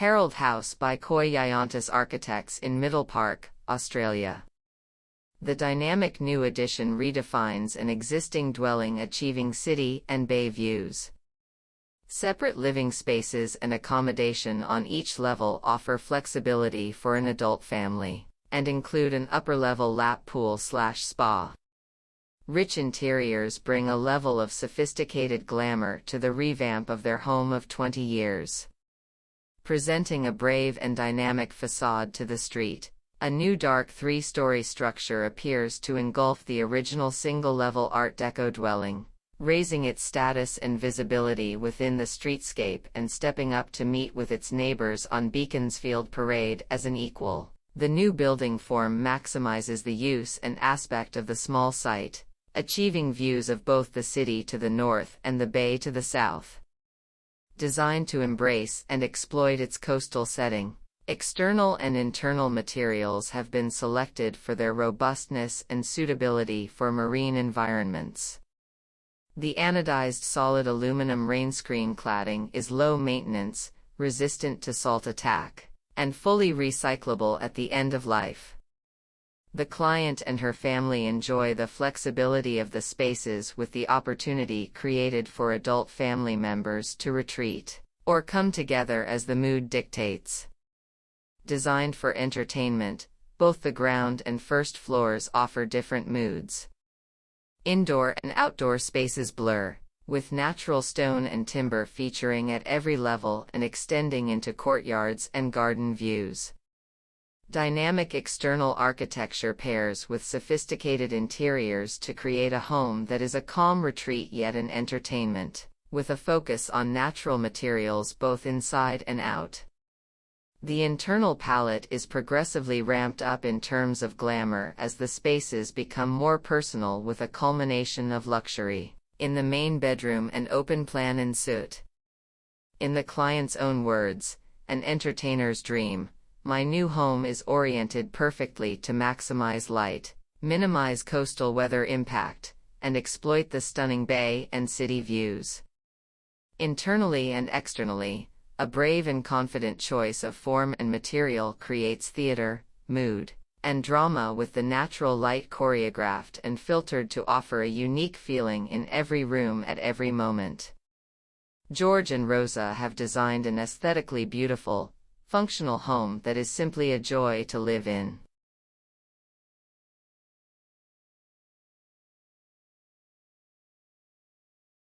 Harold House by Coy Yiontis Architects in Middle Park, Australia. The dynamic new addition redefines an existing dwelling, achieving city and bay views. Separate living spaces and accommodation on each level offer flexibility for an adult family, and include an upper-level lap pool/spa. Rich interiors bring a level of sophisticated glamour to the revamp of their home of 20 years. Presenting a brave and dynamic facade to the street, a new dark three-story structure appears to engulf the original single-level Art Deco dwelling, raising its status and visibility within the streetscape and stepping up to meet with its neighbors on Beaconsfield Parade as an equal. The new building form maximizes the use and aspect of the small site, achieving views of both the city to the north and the bay to the south. Designed to embrace and exploit its coastal setting, external and internal materials have been selected for their robustness and suitability for marine environments. The anodized solid aluminum rainscreen cladding is low maintenance, resistant to salt attack, and fully recyclable at the end of life. The client and her family enjoy the flexibility of the spaces with the opportunity created for adult family members to retreat or come together as the mood dictates. Designed for entertainment, both the ground and first floors offer different moods. Indoor and outdoor spaces blur, with natural stone and timber featuring at every level and extending into courtyards and garden views. Dynamic external architecture pairs with sophisticated interiors to create a home that is a calm retreat yet an entertainment, with a focus on natural materials both inside and out. The internal palette is progressively ramped up in terms of glamour as the spaces become more personal, with a culmination of luxury in the main bedroom and open plan en suite. In the client's own words, an entertainer's dream, my new home is oriented perfectly to maximize light, minimize coastal weather impact, and exploit the stunning bay and city views. Internally and externally, a brave and confident choice of form and material creates theater, mood, and drama, with the natural light choreographed and filtered to offer a unique feeling in every room at every moment. George and Rosa have designed an aesthetically beautiful, functional home that is simply a joy to live in.